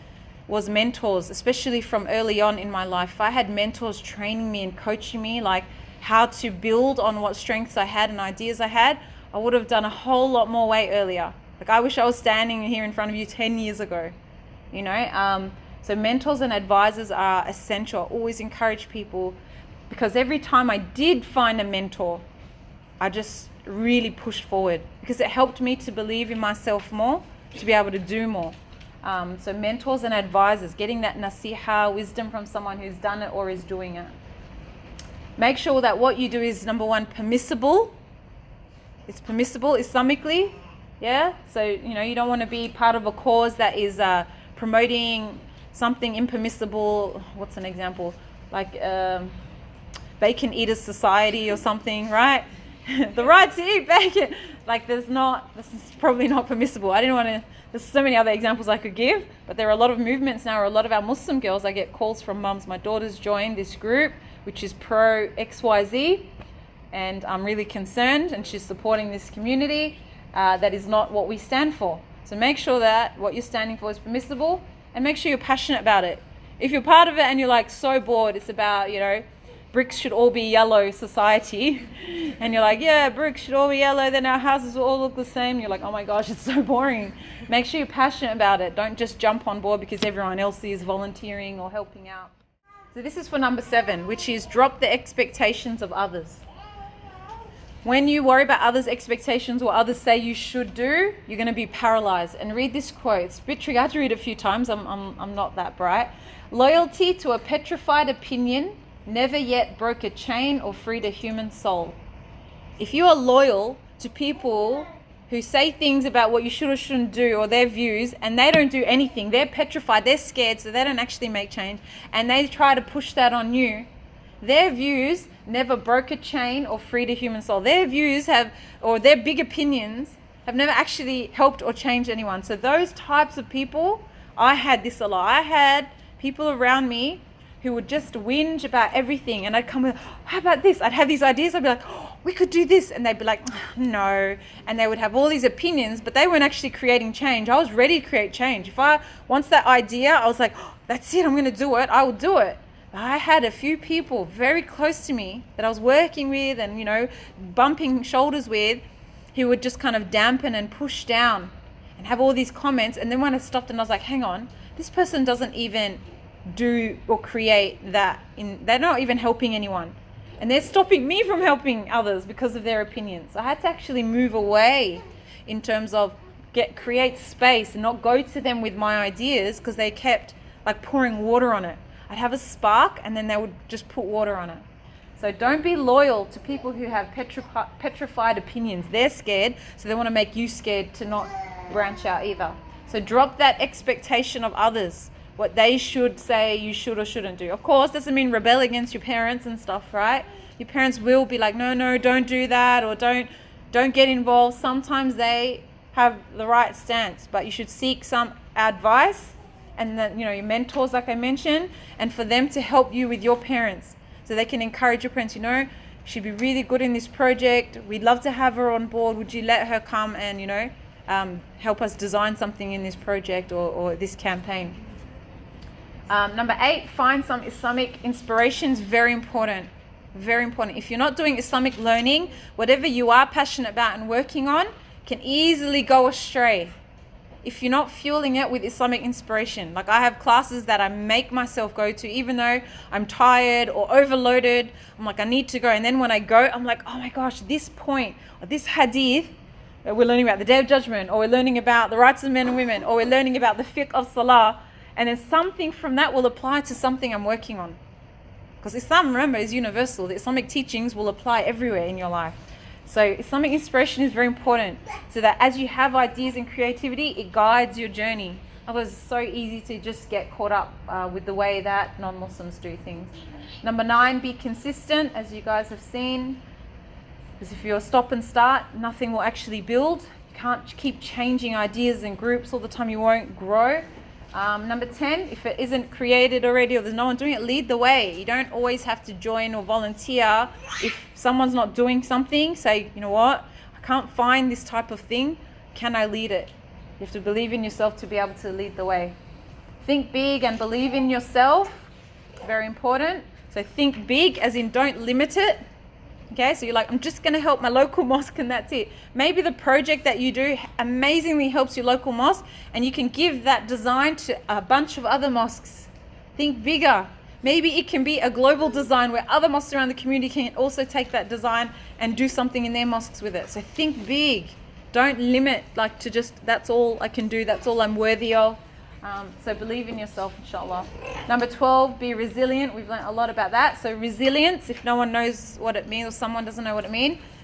was mentors, especially from early on in my life. If I had mentors training me and coaching me, like how to build on what strengths I had and ideas I had, I would have done a whole lot more way earlier. Like I wish I was standing here in front of you 10 years ago, So mentors and advisors are essential. I always encourage people, because every time I did find a mentor, I just really pushed forward, because it helped me to believe in myself more, to be able to do more. So mentors and advisors, getting that nasiha, wisdom from someone who's done it or is doing it. Make sure that what you do is, number 1, permissible. It's permissible Islamically. Yeah. So, you don't want to be part of a cause that is promoting something impermissible. What's an example? Like Bacon Eaters Society or something, right? The right to eat bacon. Like this is probably not permissible. There's so many other examples I could give, but there are a lot of movements now, or a lot of our Muslim girls, I get calls from mums. My daughter's joined this group, which is pro XYZ, and I'm really concerned, and she's supporting this community. That is not what we stand for. So make sure that what you're standing for is permissible, and make sure you're passionate about it. If you're part of it and you're like so bored, it's about, bricks should all be yellow society, and you're like, yeah, bricks should all be yellow, then our houses will all look the same. You're like, oh my gosh, it's so boring. Make sure you're passionate about it. Don't just jump on board because everyone else is volunteering or helping out. So this is for number 7, which is drop the expectations of others. When you worry about others' expectations, what others say you should do, you're going to be paralyzed. And read this quote. It's a bit tricky. I had to read it a few times. I'm not that bright. Loyalty to a petrified opinion never yet broke a chain or freed a human soul. If you are loyal to people who say things about what you should or shouldn't do, or their views, and they don't do anything. They're petrified, they're scared, so they don't actually make change, and they try to push that on you. Their views never broke a chain or freed a human soul. Their views or their big opinions have never actually helped or changed anyone. So those types of people, I had this a lot. I had people around me who would just whinge about everything, and I'd come with, how about this? I'd have these ideas, I'd be like, oh, we could do this, and they'd be like, no, and they would have all these opinions, but they weren't actually creating change. I was ready to create change. Once that idea, I was like, oh, that's it, I'm going to do it, I will do it. But I had a few people very close to me that I was working with and, bumping shoulders with, who would just kind of dampen and push down and have all these comments. And then when I stopped and I was like, hang on, this person doesn't even do or create that. They're not even helping anyone. And they're stopping me from helping others because of their opinions. So I had to actually move away in terms of create space and not go to them with my ideas, because they kept like pouring water on it. I'd have a spark and then they would just put water on it. So don't be loyal to people who have petrified opinions. They're scared, so they want to make you scared to not branch out either. So drop that expectation of others, what they should say you should or shouldn't do. Of course, doesn't mean rebel against your parents and stuff, right? Your parents will be like, no, don't do that, or don't get involved. Sometimes they have the right stance, but you should seek some advice, and then, your mentors, like I mentioned, and for them to help you with your parents, so they can encourage your parents, she'd be really good in this project. We'd love to have her on board. Would you let her come and, help us design something in this project or this campaign? Number 8, find some Islamic inspirations. Very important. Very important. If you're not doing Islamic learning, whatever you are passionate about and working on can easily go astray if you're not fueling it with Islamic inspiration. Like, I have classes that I make myself go to, even though I'm tired or overloaded. I'm like, I need to go. And then when I go, I'm like, oh my gosh, this point or this hadith, we're learning about the Day of Judgment, or we're learning about the rights of men and women, or we're learning about the fiqh of salah. And then something from that will apply to something I'm working on. Because Islam, remember, is universal. The Islamic teachings will apply everywhere in your life. So Islamic inspiration is very important, so that as you have ideas and creativity, it guides your journey. Otherwise, it's so easy to just get caught up with the way that non-Muslims do things. Number 9, be consistent, as you guys have seen. Because if you're stop and start, nothing will actually build. You can't keep changing ideas and groups all the time. You won't grow. Number 10, if it isn't created already or there's no one doing it, lead the way. You don't always have to join or volunteer. If someone's not doing something, say, you know what, I can't find this type of thing. Can I lead it? You have to believe in yourself to be able to lead the way. Think big and believe in yourself. Very important. So think big, as in don't limit it. Okay, so you're like, I'm just going to help my local mosque and that's it. Maybe the project that you do amazingly helps your local mosque, and you can give that design to a bunch of other mosques. Think bigger. Maybe it can be a global design where other mosques around the community can also take that design and do something in their mosques with it. So think big. Don't limit like to just, that's all I can do, that's all I'm worthy of. So believe in yourself, inshallah. Number 12, be resilient. We've learned a lot about that. So resilience, if no one knows what it means or someone doesn't know what it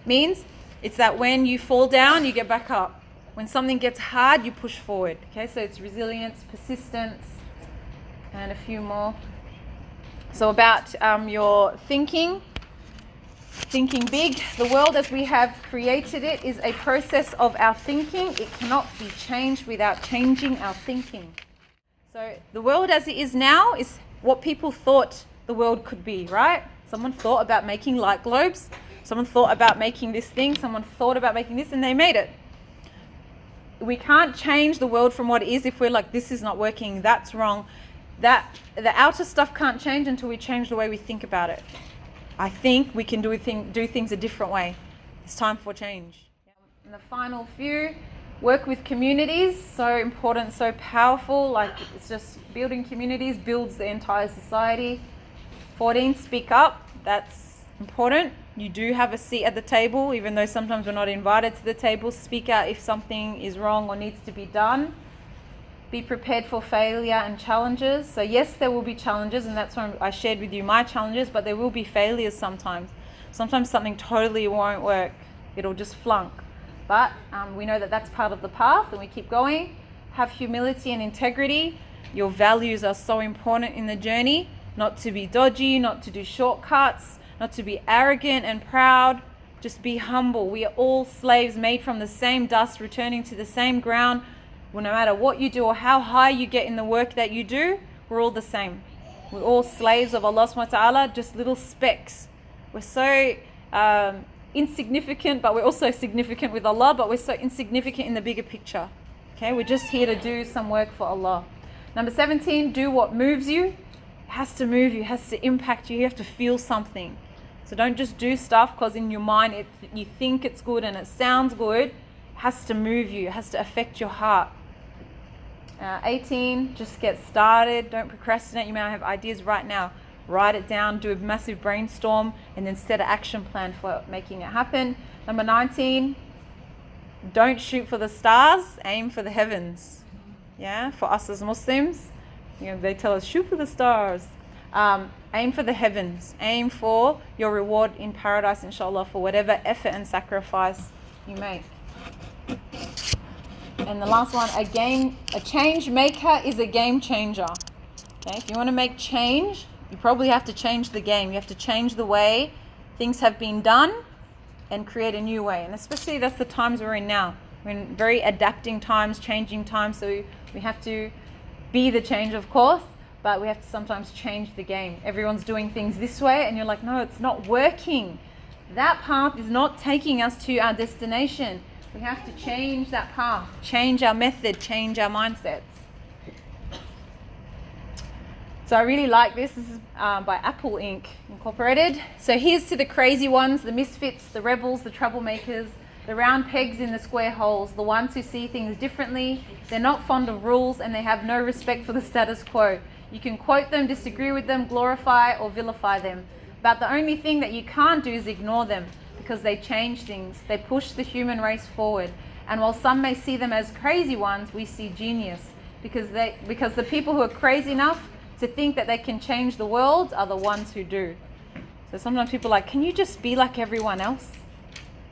means, it's that when you fall down, you get back up. When something gets hard, you push forward. Okay, so it's resilience, persistence, and a few more. So about your thinking big. The world as we have created it is a process of our thinking. It cannot be changed without changing our thinking. So the world as it is now is what people thought the world could be, right? Someone thought about making light globes. Someone thought about making this thing. Someone thought about making this, and they made it. We can't change the world from what it is if we're like, this is not working, that's wrong. That the outer stuff can't change until we change the way we think about it. I think we can do things a different way. It's time for change. And the final few, work with communities. So important, so powerful. Like, it's just building communities builds the entire society. 14, speak up. That's important. You do have a seat at the table, even though sometimes we're not invited to the table. Speak out if something is wrong or needs to be done. Be prepared for failure and challenges. So yes, there will be challenges, and that's when I shared with you my challenges, but there will be failures sometimes. Sometimes something totally won't work. It'll just flunk. But we know that that's part of the path, and we keep going. Have humility and integrity. Your values are so important in the journey. Not to be dodgy, not to do shortcuts, not to be arrogant and proud. Just be humble. We are all slaves made from the same dust, returning to the same ground. Well, no matter what you do or how high you get in the work that you do, we're all the same. We're all slaves of Allah subhanahu wa ta'ala, just little specks. We're so insignificant, but we're also significant with Allah, but we're so insignificant in the bigger picture. Okay, we're just here to do some work for Allah. Number 17, do what moves you. It has to move you, it has to impact you, you have to feel something. So don't just do stuff because in your mind you think it's good and it sounds good. It has to move you, it has to affect your heart. 18, just get started. Don't procrastinate. You may not have ideas right now. Write it down, do a massive brainstorm, and then set an action plan for making it happen. Number 19, don't shoot for the stars, aim for the heavens. Yeah, for us as Muslims, they tell us shoot for the stars. Aim for the heavens. Aim for your reward in paradise, inshallah, for whatever effort and sacrifice you make. And the last one, a change maker is a game changer. Okay, if you want to make change, you probably have to change the game. You have to change the way things have been done and create a new way. And especially that's the times we're in now. We're in very adapting times, changing times. So we have to be the change, of course, but we have to sometimes change the game. Everyone's doing things this way and you're like, no, it's not working. That path is not taking us to our destination. We have to change that path, change our method, change our mindsets. So I really like this. This is by Apple Inc. Incorporated. So here's to the crazy ones, the misfits, the rebels, the troublemakers, the round pegs in the square holes, the ones who see things differently. They're not fond of rules and they have no respect for the status quo. You can quote them, disagree with them, glorify or vilify them. But the only thing that you can't do is ignore them because they change things. They push the human race forward. And while some may see them as crazy ones, we see genius because the people who are crazy enough to think that they can change the world are the ones who do. So sometimes people are like, can you just be like everyone else?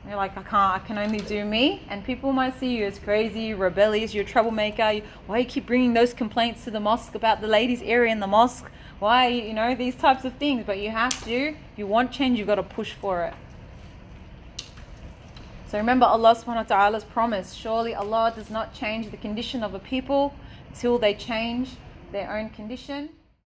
And you're like, I can't, I can only do me. And people might see you as crazy, rebellious, you're a troublemaker. Why you keep bringing those complaints to the mosque about the ladies' area in the mosque? Why, these types of things. But you have to, if you want change, you've got to push for it. So remember Allah subhanahu wa ta'ala's promise. Surely Allah does not change the condition of a people until they change their own condition.